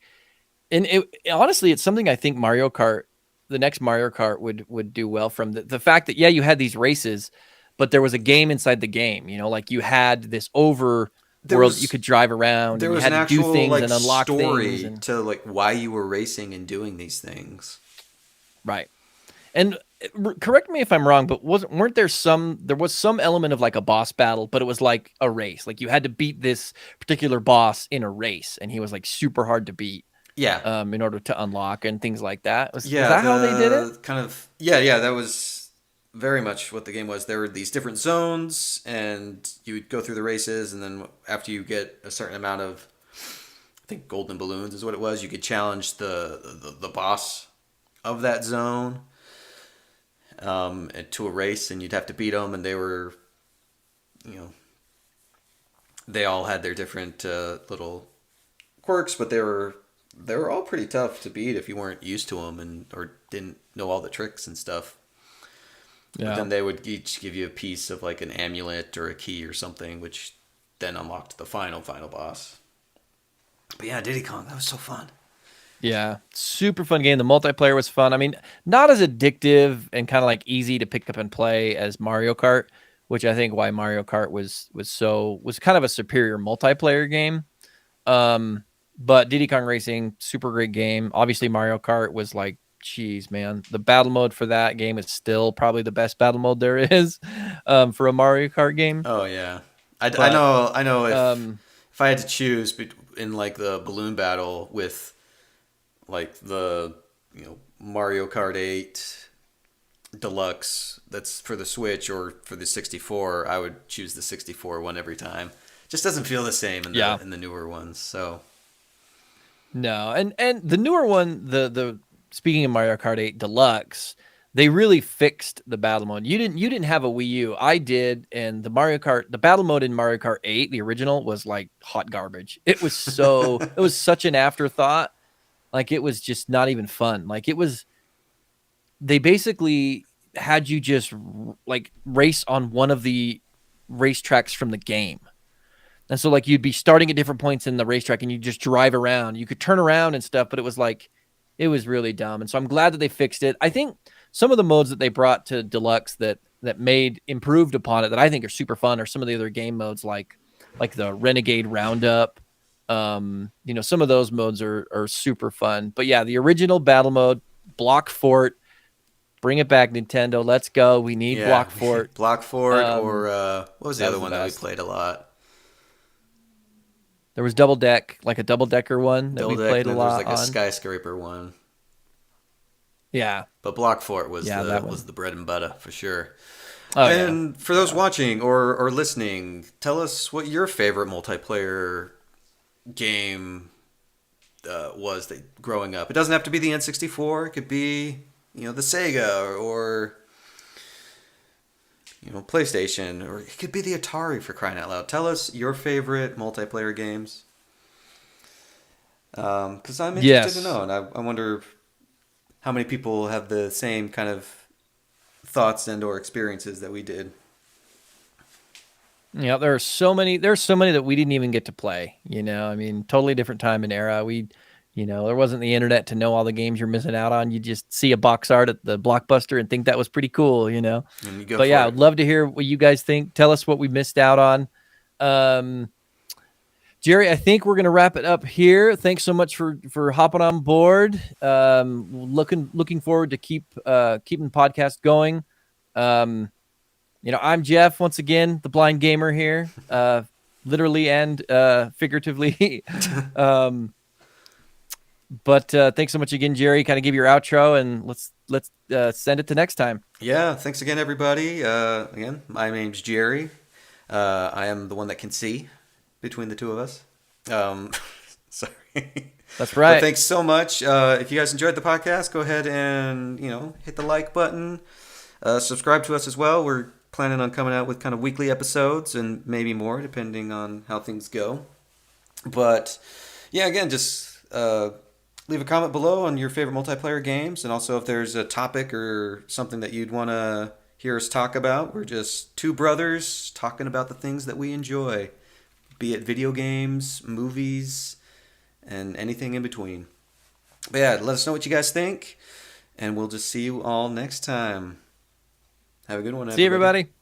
and honestly, it's something I think Mario Kart, the next Mario Kart would do well from the fact that yeah, you had these races, but there was a game inside the game. You know, like you had this over There world that you was could drive around, there and you was an had to do actual things like and unlock things, story and to like why you were racing and doing these things. right. And correct me if I'm wrong, but weren't there was some element of like a boss battle, but it was like a race. Like you had to beat this particular boss in a race, and he was like super hard to beat Yeah, in order to unlock and things like that. Was yeah, that how they did it? the kind of yeah, that was very much what the game was. There were these different zones, and you would go through the races, and then after you get a certain amount of, I think golden balloons is what it was, you could challenge the boss of that zone to a race, and you'd have to beat them, and they were, you know, they all had their different little quirks, but they were all pretty tough to beat if you weren't used to them and or didn't know all the tricks and stuff. But Yeah. then they would each give you a piece of like an amulet or a key or something, which then unlocked the final boss. But yeah, Diddy Kong, that was so fun. Yeah, super fun game. The multiplayer was fun. I mean, not as addictive and kind of like easy to pick up and play as Mario Kart, which I think why Mario Kart was kind of a superior multiplayer game. But Diddy Kong Racing, super great game. Obviously, Mario Kart was like, geez, man, the battle mode for that game is still probably the best battle mode there is for a Mario Kart game. Oh yeah, I But know I know um, if I had to choose in like the balloon battle with like the Mario Kart 8 Deluxe that's for the Switch or for the 64, I would choose the 64 one every time. Just doesn't feel the same in yeah, the newer ones. So no, and the newer one, the speaking of Mario Kart 8 Deluxe, they really fixed the battle mode. You didn't have a Wii U. I did, and the battle mode in Mario Kart 8, the original, was like hot garbage. It was such an afterthought. Like it was just not even fun. Like it was they basically had you just like race on one of the racetracks from the game. And so like you'd be starting at different points in the racetrack and you just drive around. You could turn around and stuff, but it was like it was really dumb. And so I'm glad that they fixed it. I think some of the modes that they brought to Deluxe that made improved upon it that I think are super fun are some of the other game modes like the Renegade Roundup. Some of those modes are super fun. But yeah, the original battle mode, Block Fort, bring it back, Nintendo. Let's go. We need yeah, Block Fort. Block Fort or what was the That other was the one that we best. played a lot? There was Double Deck, like a double decker one that Double we Deck, played and a then there was lot like a on. skyscraper one. Yeah. But Block Fort was Yeah, that one. the bread and butter for sure. Oh yeah. And for those watching or listening, tell us what your favorite multiplayer game was that growing up. It doesn't have to be the N64. It could be the Sega or PlayStation, or it could be the Atari for crying out loud. Tell us your favorite multiplayer games. Because I'm interested to Yes. know, and I wonder how many people have the same kind of thoughts and or experiences that we did. Yeah, there's so many that we didn't even get to play, you know. I mean, totally different time and era. There wasn't the internet to know all the games you're missing out on. You just see a box art at the Blockbuster and think that was pretty cool, you know. And you go But yeah, for I'd it. love to hear what you guys think. Tell us what we missed out on. Um, Jerry, I think we're gonna wrap it up here. Thanks so much for hopping on board. Looking forward to keeping the podcast going. Um, I'm Jeff once again, the blind gamer here, literally and figuratively. um, but thanks so much again, Jerry. Kind of give your outro, and let's send it to next time. Yeah, thanks again, everybody. Again, my name's Jerry. I am the one that can see between the two of us. Um, sorry. That's But right. thanks so much. If you guys enjoyed the podcast, go ahead and hit the like button. Subscribe to us as well. We're planning on coming out with kind of weekly episodes and maybe more depending on how things go. But yeah, again, just leave a comment below on your favorite multiplayer games, and also if there's a topic or something that you'd want to hear us talk about. We're just two brothers talking about the things that we enjoy, be it video games, movies, and anything in between. But yeah, let us know what you guys think, and we'll just see you all next time. Have a good one, See you, everybody. everybody.